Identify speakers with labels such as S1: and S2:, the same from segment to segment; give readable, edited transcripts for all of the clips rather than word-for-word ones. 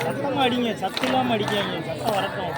S1: சத்தமாக அடிங்க, சத்து இல்லாமல் அடிக்காங்க, சத்தம் வரட்டும்.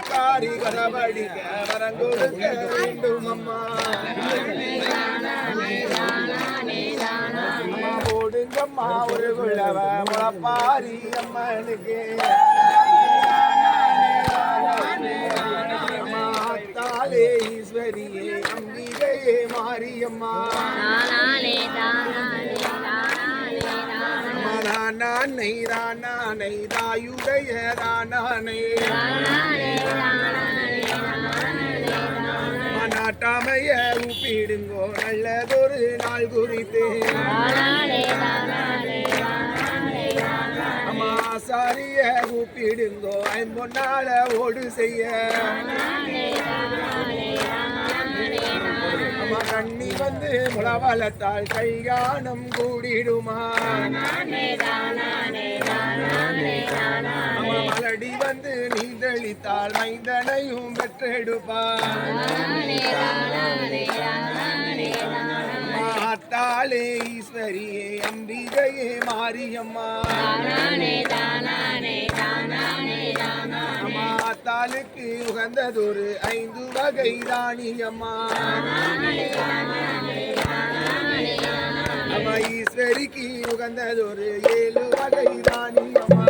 S2: காரி கரபடிக்க வரங்கொடுக்க வேண்டும் அம்மா போடுங்கம்மா ஒரு குழவ முளப்பாரி அம்மனுக்கு தாலே ஈஸ்வரியே அம்பிகையே மாரியம்மா ராணானை ராணானை தாயுடைய ராணானை நாட்டாமைய கூப்பிடுங்கோ நல்லதொரு நாள் குறித்து அம்மா சாரிய கூப்பிடுங்கோ ஐம்பொன்னால ஓடு செய்ய அம்மா கண்ணி வந்து முளவளத்தால் கல்யாணம் கூடிடுமா அம்மா மலடி வந்து நீந்தளித்தால் மைந்தனையும் பெற்றெடுப்பார் மாத்தாளே ஈஸ்வரியே அம்பிகையே மாரியம்மா மாத்தாளுக்கு உகந்ததொரு 5 வகை ராணியம்மா அம்மா ஈஸ்வரிக்கு உகந்ததொரு 7 வகை ராணியம்மா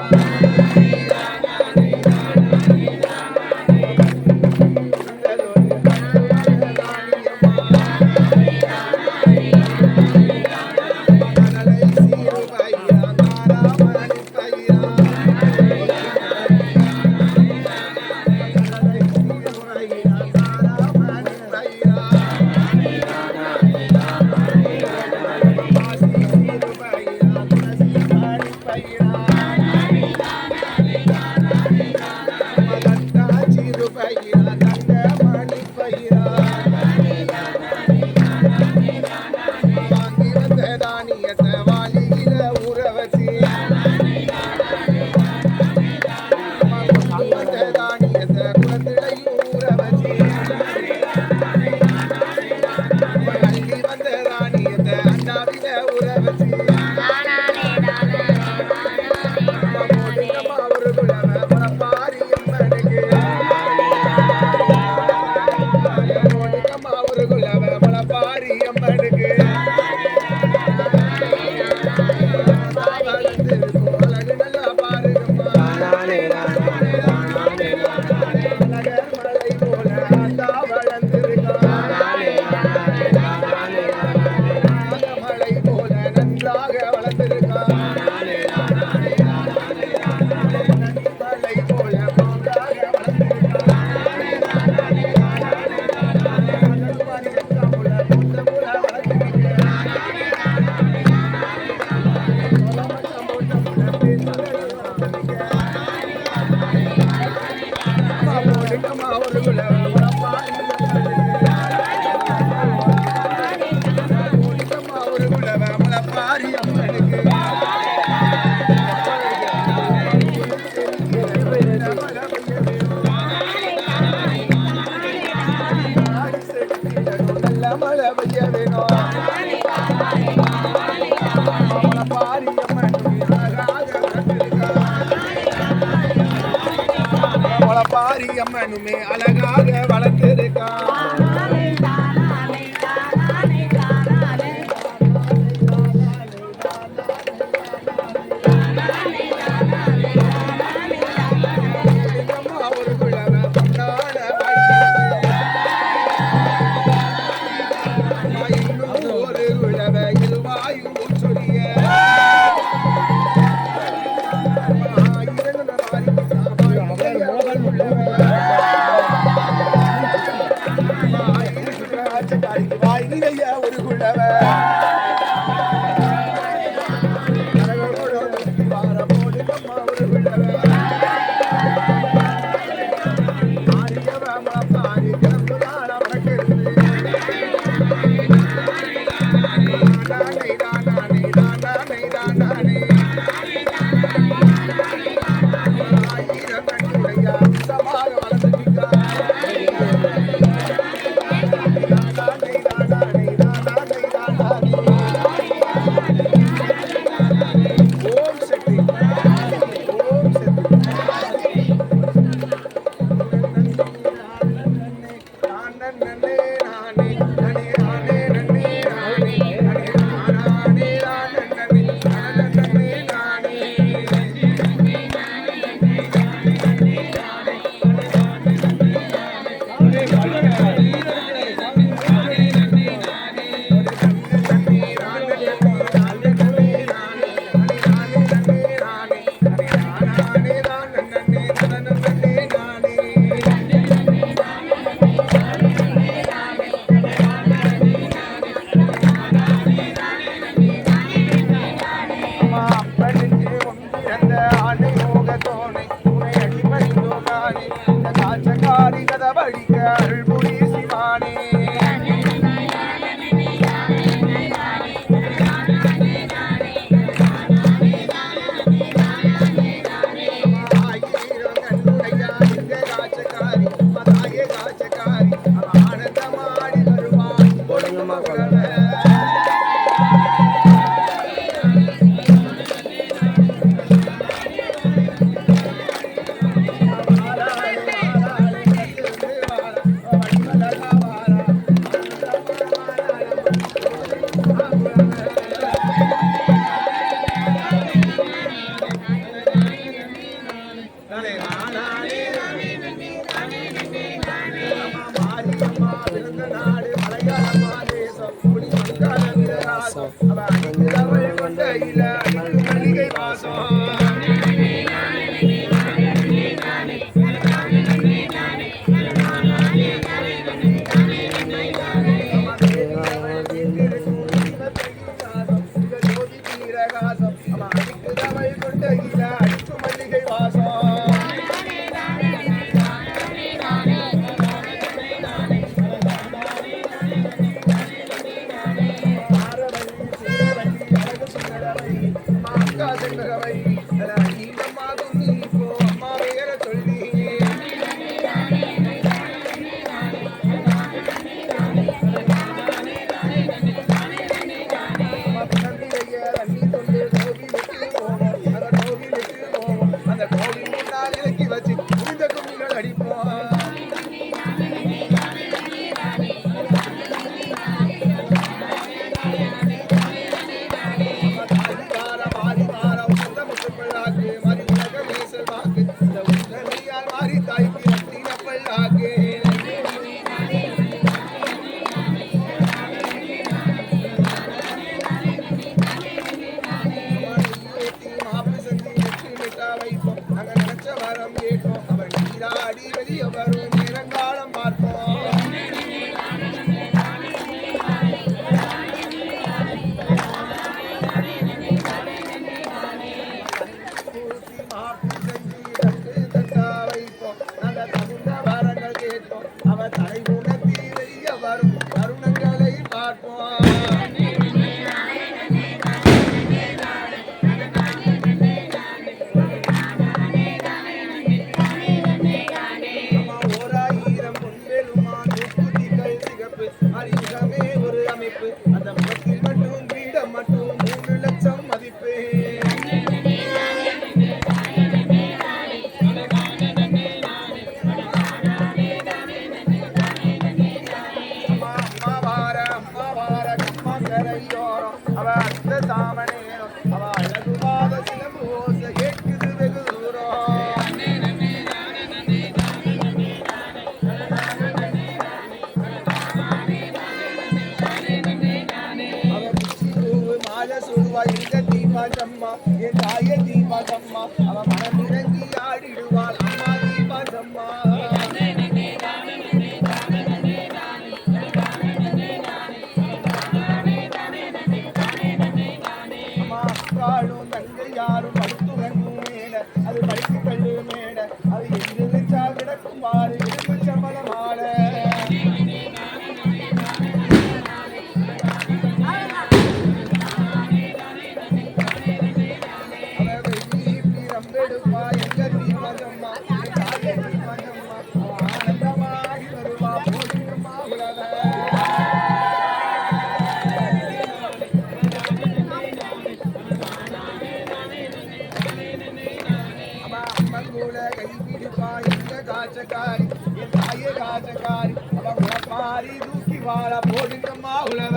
S2: அம்மனுமே அழகாக வளர்த்திருக்கான் வாசம் என் தாய தீபாசம்மா அவ மனம் இறங்கி ஆடிடுவாள் அம்மா தீபாசம்மா அம்மா அக்காளும் தங்கை யாரும் படுத்துறங்கும் மேட அது படித்து கல்லு மேட அது எங்கு வச்சா கிடக்கும் பாரு எலும்பு சம்பளமாட காச்சக்காரி என் தாயே காச்சக்காரி அவ உழப்பாரி தூக்கி வாழ போடுங்கம்மா உழவ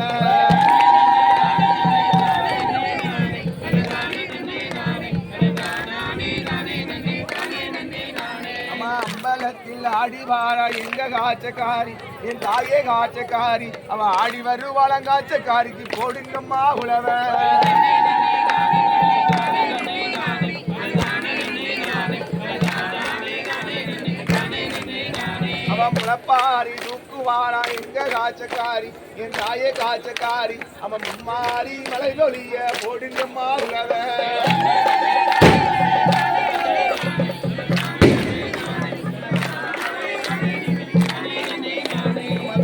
S2: அம்மா அம்பலத்தில் ஆடி வாழ எங்க காச்சக்காரி என் தாயே காச்சக்காரி அவ ஆடி வருவாள காச்சக்காரிக்கு போடுங்கம்மா உழவ முளப்பாரி தூக்குவாரா எங்க காச்சக்காரி என் தாயே காச்சக்காரி அவன் மும்மாரி மலை ஒளிய போடுங்கம்மா உலவ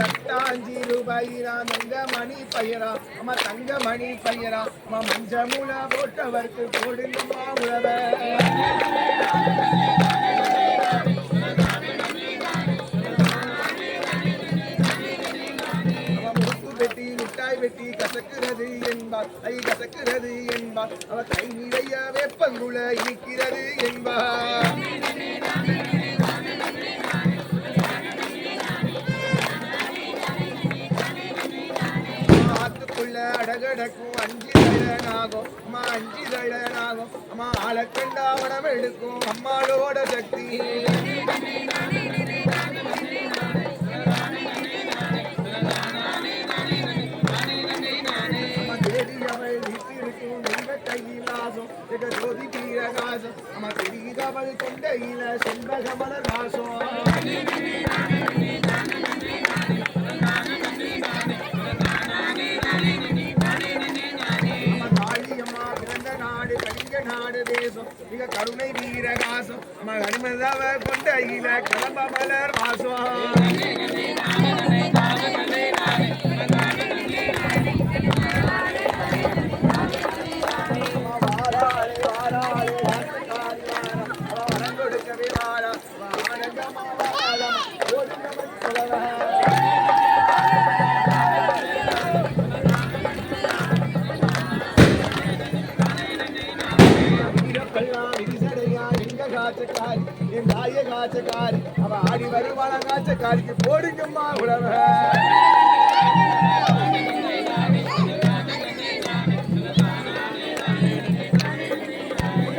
S2: தட்டாஞ்சி ரூபாயிரா தங்க மணி பையரா அம்மா தங்க மணி பையரா அம்மா மஞ்ச மூல போட்டவருக்கு போடுங்கம்மா உலவ வெட்டி கசக்கிறது என்பார் ஐ கசக்கிறது என்பார் அவ கை நிறைய வேப்பங்குல இனிக்கிறது என்பார் ஆத்துக்குள்ள அடகடக்கும் அஞ்சு தழனாகும் அம்மா அஞ்சு தழனாகும் அம்மா ஆளக்கண்டா உணவு எடுக்கும் அம்மாளோட சக்தி ஜோதி வீரகாசம் நம்ம தெரியுதவள் கொண்டையில செண்பகமலர் வாசம் நாடு தேசம் மிக கருணை வீரகாசம் நம்ம கனிமதவ கொண்டையில கலம்ப மலர் வாசம் என் தாய காச்சக்காரி அவ ஆடி வருவாள காச்சக்காரிக்கு போடுங்கம்மா உழவ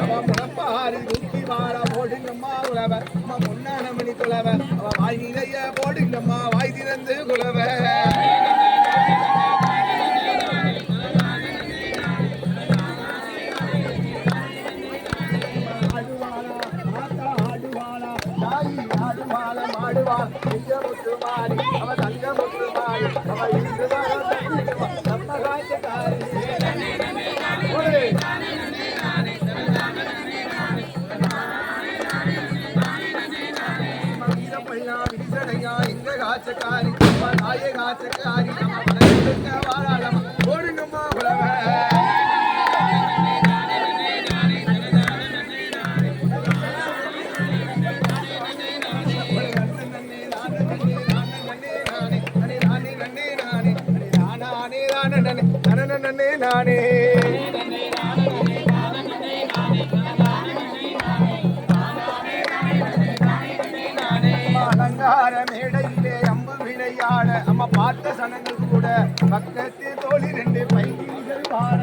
S2: அவ முனப்பாரி குத்தி வாழ போடுங்கம்மா உழவ அம்மா முன்னான மணி குழவ அவ வாய் நிறைய போடுங்கம்மா வாய் திறந்து குழவ அவ தங்க முத்துமாரி அவ இன்று நம்ம காய்ச்சக்காரி எங்க காய்ச்சக்காரி தாயே காய்ச்சக்காரி நம்ம வாழாளம் ஓடுங்கம்மா உழவ நானே அலங்கார மேடையிலே அம்பு விளையாட அம்மா பார்த்த சனங்கள் கூட பக்கத்து தோழி ரெண்டு பைக்கிகள் பாட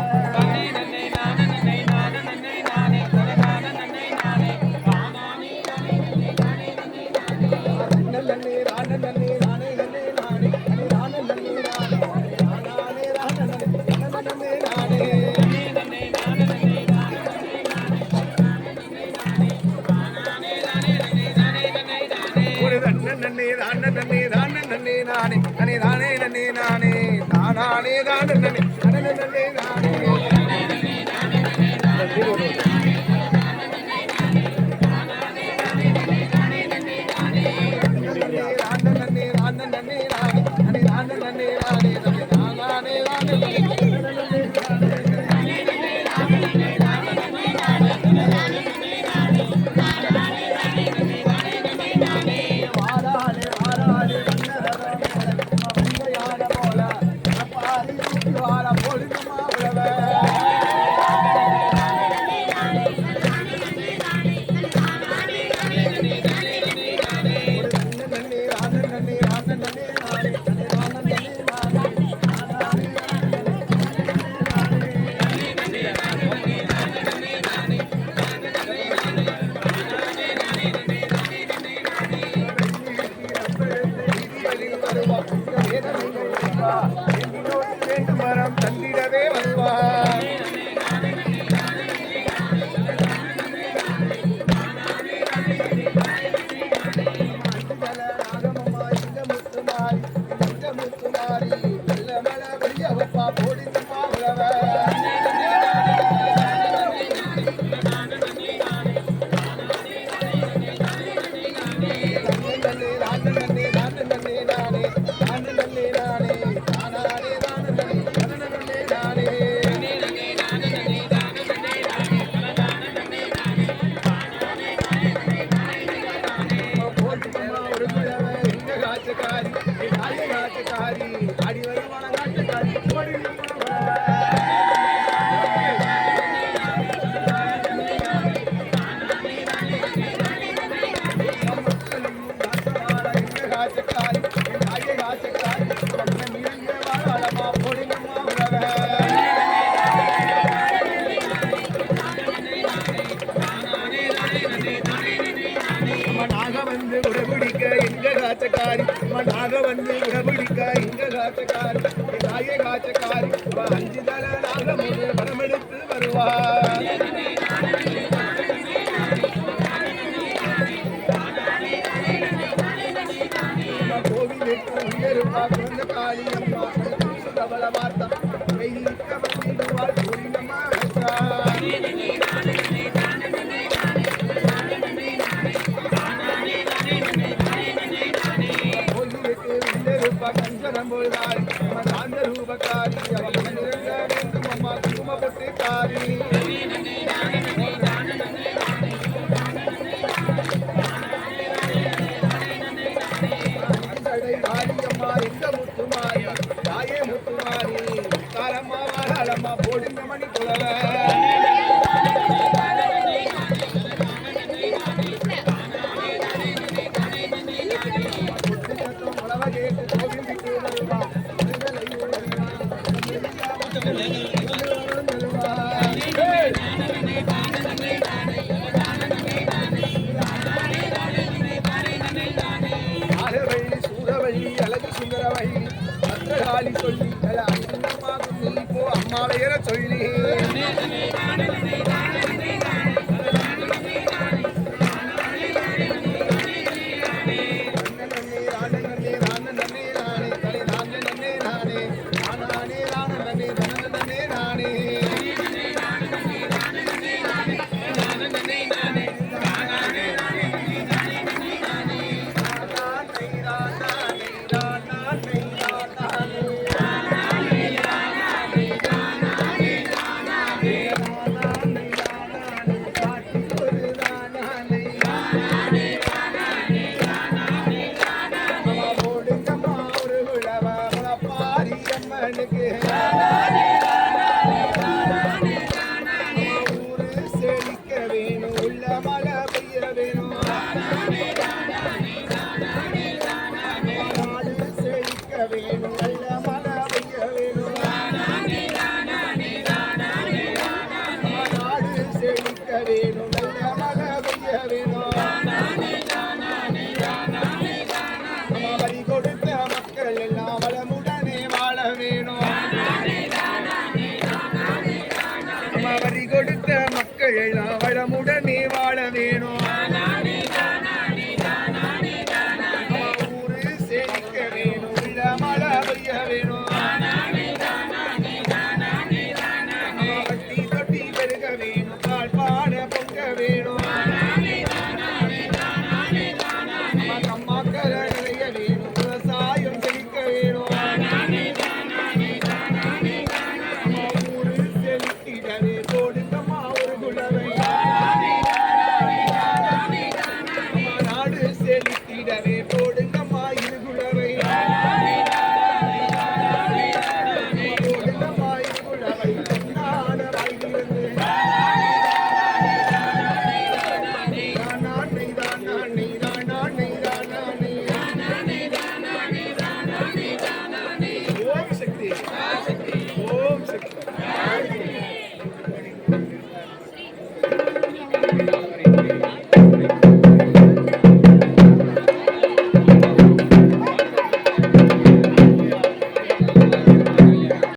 S2: தந்திடவே வருவார் காச்சக்காரி நாக வந்து உடபிடிக்க இங்க காச்சக்காரி தாயே காச்சக்காரி 5 தலை நாக வடமெடுத்து வருவார். பெய்ய வேணும் நல்ல மழை பெய்ய வேணும் அம்மா வரி கொடுத்த மக்கள் எல்லாம் வளமுடனே வாழ வேணும் அம்மா வரி கொடுத்த மக்கள் எல்லாம் வளமுடனே வாழ வேணும்